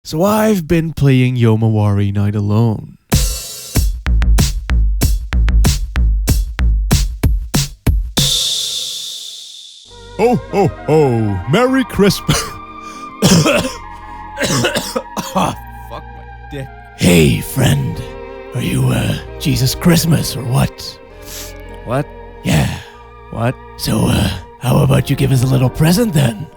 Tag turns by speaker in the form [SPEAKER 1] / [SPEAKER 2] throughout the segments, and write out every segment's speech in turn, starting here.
[SPEAKER 1] So I've been playing Yomawari Night Alone.
[SPEAKER 2] Ho ho ho! Merry Christmas!
[SPEAKER 1] Fuck my dick.
[SPEAKER 3] Hey, friend. Are you, Jesus Christmas or what?
[SPEAKER 1] What?
[SPEAKER 3] Yeah.
[SPEAKER 1] What?
[SPEAKER 3] So, how about you give us a little present then?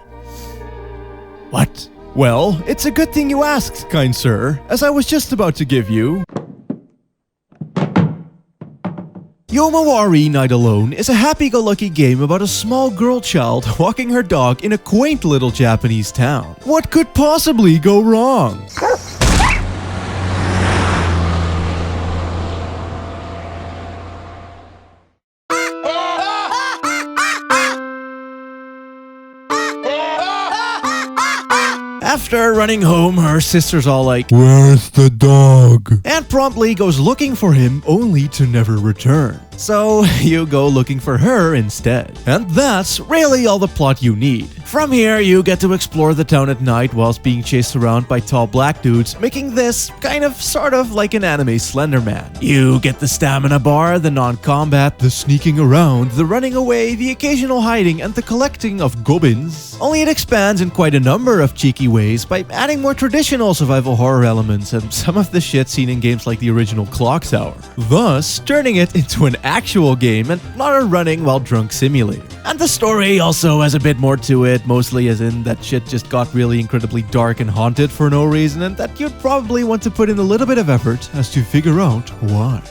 [SPEAKER 3] What?
[SPEAKER 2] Well, it's a good thing you asked, kind sir, as I was just about to give you...
[SPEAKER 1] Yomawari Night Alone is a happy-go-lucky game about a small girl child walking her dog in a quaint little Japanese town. What could possibly go wrong? After running home, her sister's all like,
[SPEAKER 2] Where's the dog?
[SPEAKER 1] and promptly goes looking for him only to never return. So you go looking for her instead. And that's really all the plot you need. From here, you get to explore the town at night whilst being chased around by tall black dudes, making this sort of like an anime Slender Man. You get the stamina bar, the non-combat, the sneaking around, the running away, the occasional hiding, and the collecting of goblins. Only it expands in quite a number of cheeky ways by adding more traditional survival horror elements and some of the shit seen in games like the original Clock Tower, thus turning it into an actual game and not a running while drunk simulator. And the story also has a bit more to it, mostly as in that shit just got really incredibly dark and haunted for no reason, and that you'd probably want to put in a little bit of effort as to figure out why.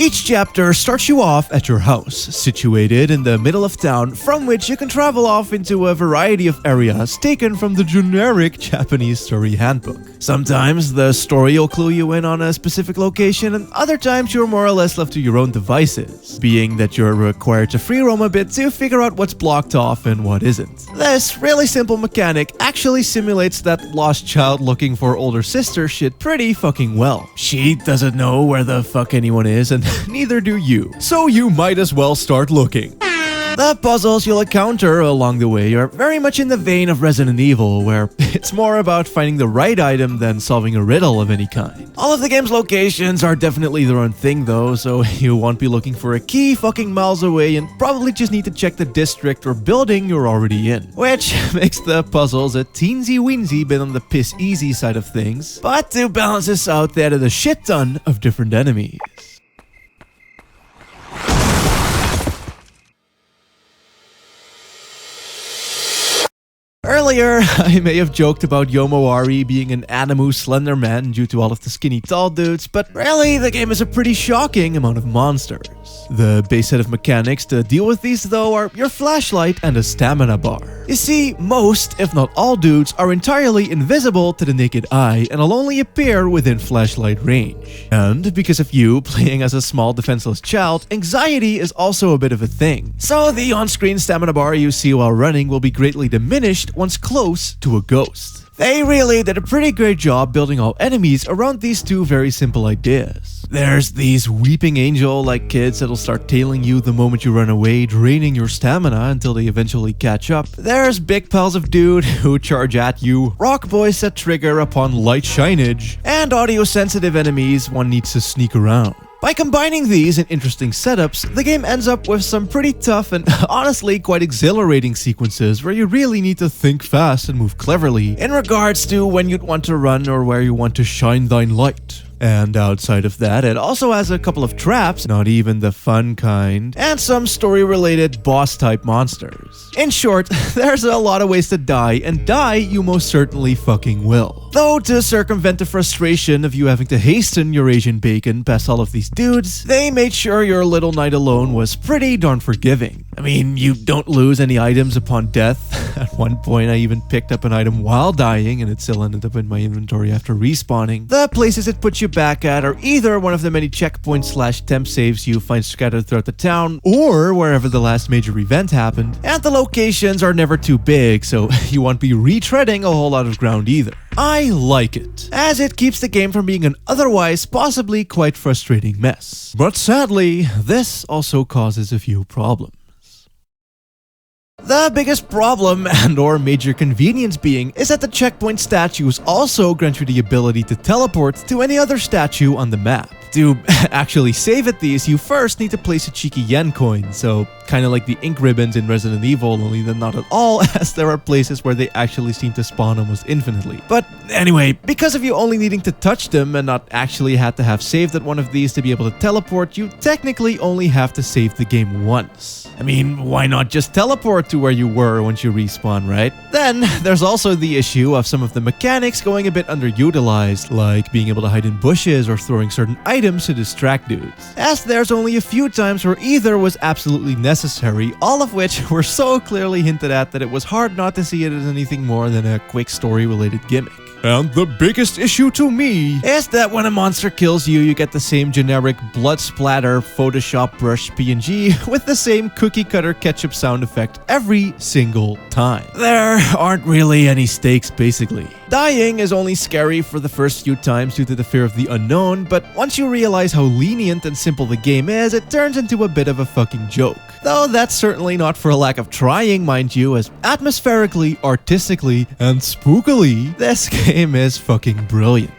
[SPEAKER 1] Each chapter starts you off at your house, situated in the middle of town, from which you can travel off into a variety of areas taken from the generic Japanese story handbook. Sometimes the story will clue you in on a specific location, and other times you're more or less left to your own devices, being that you're required to free roam a bit to figure out what's blocked off and what isn't. This really simple mechanic actually simulates that lost child looking for older sister shit pretty fucking well. She doesn't know where the fuck anyone is, and neither do you.
[SPEAKER 2] So you might as well start looking.
[SPEAKER 1] The puzzles you'll encounter along the way are very much in the vein of Resident Evil, where it's more about finding the right item than solving a riddle of any kind. All of the game's locations are definitely their own thing though, so you won't be looking for a key fucking miles away and probably just need to check the district or building you're already in. Which makes the puzzles a teensy-weensy bit on the piss-easy side of things, but to balance this out, they added a shit ton of different enemies. Earlier, I may have joked about Yomawari being an anime Slender Man due to all of the skinny tall dudes, but really the game is a pretty shocking amount of monsters. The base set of mechanics to deal with these though are your flashlight and a stamina bar. You see, most, if not all dudes, are entirely invisible to the naked eye and will only appear within flashlight range. And because of you playing as a small defenseless child, anxiety is also a bit of a thing. So the on-screen stamina bar you see while running will be greatly diminished once close to a ghost. They really did a pretty great job building all enemies around these two very simple ideas. There's these weeping angel-like kids that'll start tailing you the moment you run away, draining your stamina until they eventually catch up. There's big piles of dude who charge at you, rock boys that trigger upon light shinage, and audio-sensitive enemies one needs to sneak around. By combining these in interesting setups, the game ends up with some pretty tough and honestly quite exhilarating sequences where you really need to think fast and move cleverly in regards to when you'd want to run or where you want to shine thine light. And outside of that, it also has a couple of traps, not even the fun kind, and some story-related boss-type monsters. In short, there's a lot of ways to die, and die you most certainly fucking will. Though to circumvent the frustration of you having to hasten your Asian bacon past all of these dudes, they made sure your little night alone was pretty darn forgiving. I mean, you don't lose any items upon death. At one point, I even picked up an item while dying, and it still ended up in my inventory after respawning. The places it puts you back at are either one of the many checkpoints/temp saves you find scattered throughout the town, or wherever the last major event happened, and the locations are never too big, so you won't be retreading a whole lot of ground either. I like it, as it keeps the game from being an otherwise possibly quite frustrating mess. But sadly, this also causes a few problems. The biggest problem and or major convenience being is that the checkpoint statues also grant you the ability to teleport to any other statue on the map. To actually save at these, you first need to place a cheeky yen coin, so kinda like the ink ribbons in Resident Evil, only then not at all, as there are places where they actually seem to spawn almost infinitely. But anyway, because of you only needing to touch them and not actually had to have saved at one of these to be able to teleport, you technically only have to save the game once. I mean, why not just teleport to where you were once you respawn, right? Then, there's also the issue of some of the mechanics going a bit underutilized, like being able to hide in bushes or throwing certain items to distract dudes. As there's only a few times where either was absolutely necessary, all of which were so clearly hinted at that it was hard not to see it as anything more than a quick story-related gimmick.
[SPEAKER 2] And the biggest issue to me
[SPEAKER 1] is that when a monster kills you, you get the same generic blood splatter Photoshop brush PNG with the same cookie cutter ketchup sound effect every single time. There aren't really any stakes basically. Dying is only scary for the first few times due to the fear of the unknown, but once you realize how lenient and simple the game is, it turns into a bit of a fucking joke. Though that's certainly not for a lack of trying, mind you, as atmospherically, artistically, and spookily, this game is fucking brilliant.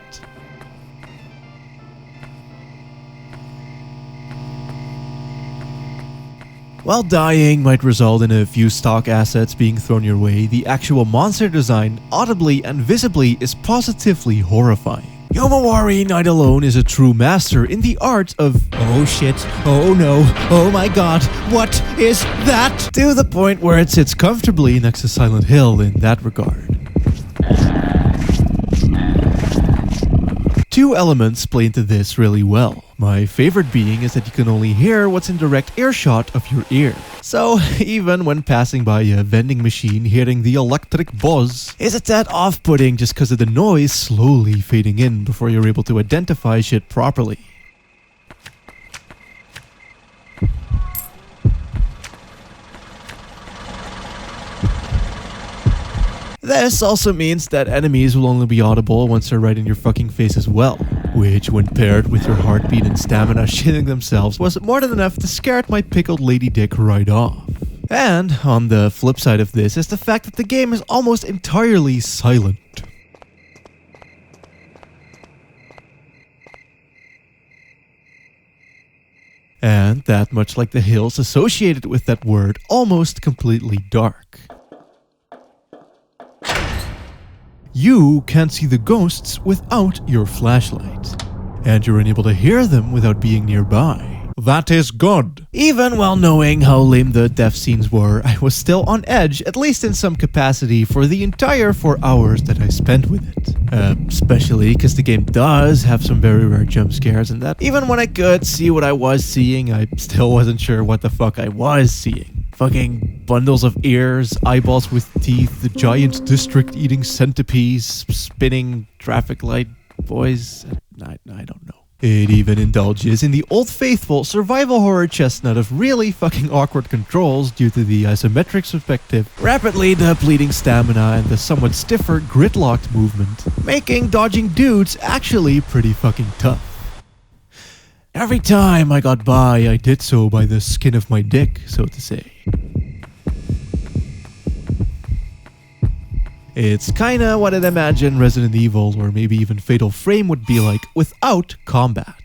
[SPEAKER 1] While dying might result in a few stock assets being thrown your way, the actual monster design, audibly and visibly, is positively horrifying. Yomawari Night Alone is a true master in the art of oh shit, oh no, oh my god, what is that? To the point where it sits comfortably next to Silent Hill in that regard. Two elements play into this really well. My favorite being is that you can only hear what's in direct earshot of your ear. So even when passing by a vending machine, hearing the electric buzz is a tad off-putting just because of the noise slowly fading in before you're able to identify shit properly. This also means that enemies will only be audible once they're right in your fucking face as well, which when paired with your heartbeat and stamina shitting themselves was more than enough to scare my pickled lady dick right off. And on the flip side of this is the fact that the game is almost entirely silent. And that, much like the hills associated with that word, almost completely dark. You can't see the ghosts without your flashlight, and you're unable to hear them without being nearby. That is good. Even while knowing how lame the death scenes were, I was still on edge, at least in some capacity, for the entire 4 hours that I spent with it. Especially because the game does have some very rare jump scares, and that even when I could see what I was seeing, I still wasn't sure what the fuck I was seeing. Fucking bundles of ears, eyeballs with teeth, the giant district-eating centipedes, spinning traffic light boys. I don't know. It even indulges in the old faithful survival horror chestnut of really fucking awkward controls due to the isometric perspective, rapidly depleting stamina, and the somewhat stiffer gridlocked movement, making dodging dudes actually pretty fucking tough. Every time I got by, I did so by the skin of my dick, so to say. It's kinda what I'd imagine Resident Evil or maybe even Fatal Frame would be like without combat.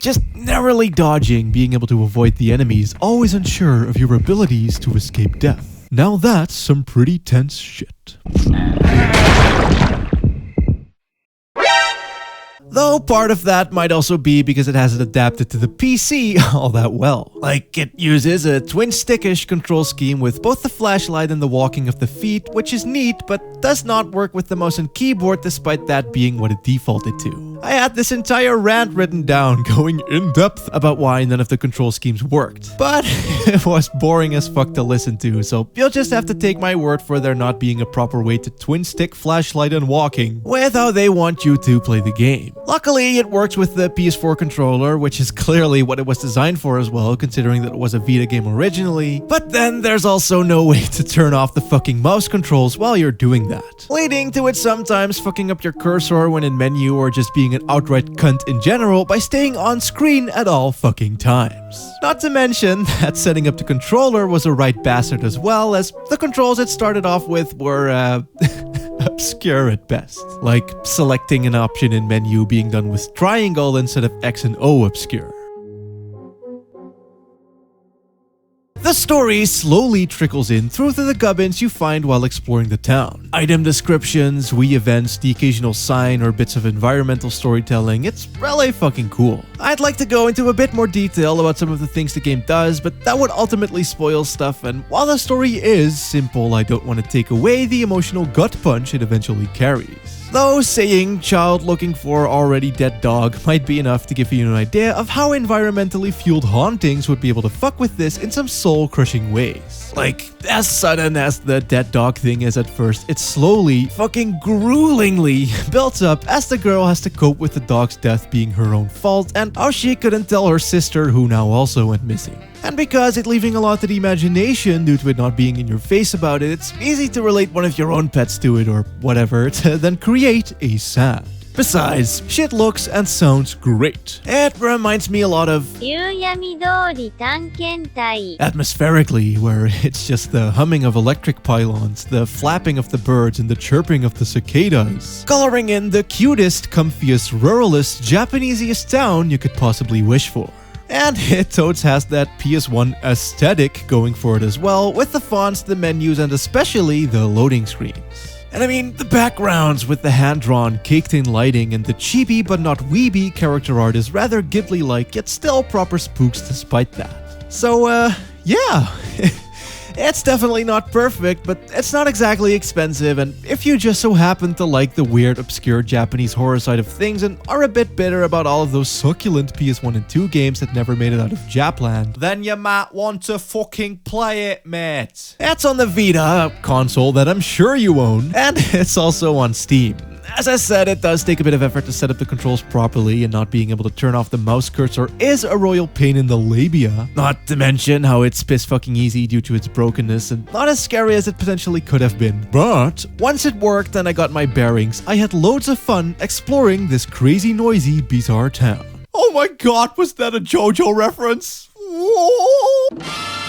[SPEAKER 1] Just narrowly dodging, being able to avoid the enemies, always unsure of your abilities to escape death. Now that's some pretty tense shit. Though part of that might also be because it hasn't adapted to the PC all that well. Like, it uses a twin-stick-ish control scheme with both the flashlight and the walking of the feet, which is neat, but does not work with the mouse and keyboard despite that being what it defaulted to. I had this entire rant written down, going in-depth about why none of the control schemes worked. But it was boring as fuck to listen to, so you'll just have to take my word for there not being a proper way to twin-stick flashlight and walking with how they want you to play the game. Luckily, it works with the PS4 controller, which is clearly what it was designed for as well, considering that it was a Vita game originally. But then there's also no way to turn off the fucking mouse controls while you're doing that, leading to it sometimes fucking up your cursor when in menu or just being being an outright cunt in general by staying on screen at all fucking times. Not to mention that setting up the controller was a right bastard as well, as the controls it started off with were, obscure at best. Like selecting an option in menu being done with triangle instead of X and O obscure. The story slowly trickles in through the gubbins you find while exploring the town. Item descriptions, Wii events, the occasional sign or bits of environmental storytelling, it's really fucking cool. I'd like to go into a bit more detail about some of the things the game does, but that would ultimately spoil stuff, and while the story is simple, I don't want to take away the emotional gut punch it eventually carries. Though saying child looking for already dead dog might be enough to give you an idea of how environmentally fueled hauntings would be able to fuck with this in some soul-crushing ways. Like, as sudden as the dead dog thing is at first, it slowly, fucking gruelingly builds up as the girl has to cope with the dog's death being her own fault and how she couldn't tell her sister, who now also went missing. And because it's leaving a lot to the imagination due to it not being in your face about it, it's easy to relate one of your own pets to it or whatever to then create a sound. Besides, shit looks and sounds great. It reminds me a lot of
[SPEAKER 4] 夕闇通り探検隊
[SPEAKER 1] atmospherically, where it's just the humming of electric pylons, the flapping of the birds, and the chirping of the cicadas, coloring in the cutest, comfiest, ruralist, Japaneseiest town you could possibly wish for. And it totes has that PS1 aesthetic going for it as well, with the fonts, the menus, and especially the loading screens. And I mean, the backgrounds with the hand-drawn, caked-in lighting and the cheapy but not weeby character art is rather Ghibli-like, yet still proper spooks despite that. So, yeah. It's definitely not perfect, but it's not exactly expensive, and if you just so happen to like the weird, obscure Japanese horror side of things and are a bit bitter about all of those succulent PS1 and 2 games that never made it out of Japland, then you might want to fucking play it, mate. It's on the Vita, a console that I'm sure you own, and it's also on Steam. As I said, it does take a bit of effort to set up the controls properly, and not being able to turn off the mouse cursor is a royal pain in the labia. Not to mention how it's piss fucking easy due to its brokenness and not as scary as it potentially could have been. But once it worked and I got my bearings, I had loads of fun exploring this crazy, noisy, bizarre town. Oh my god, was that a JoJo reference? Whoa!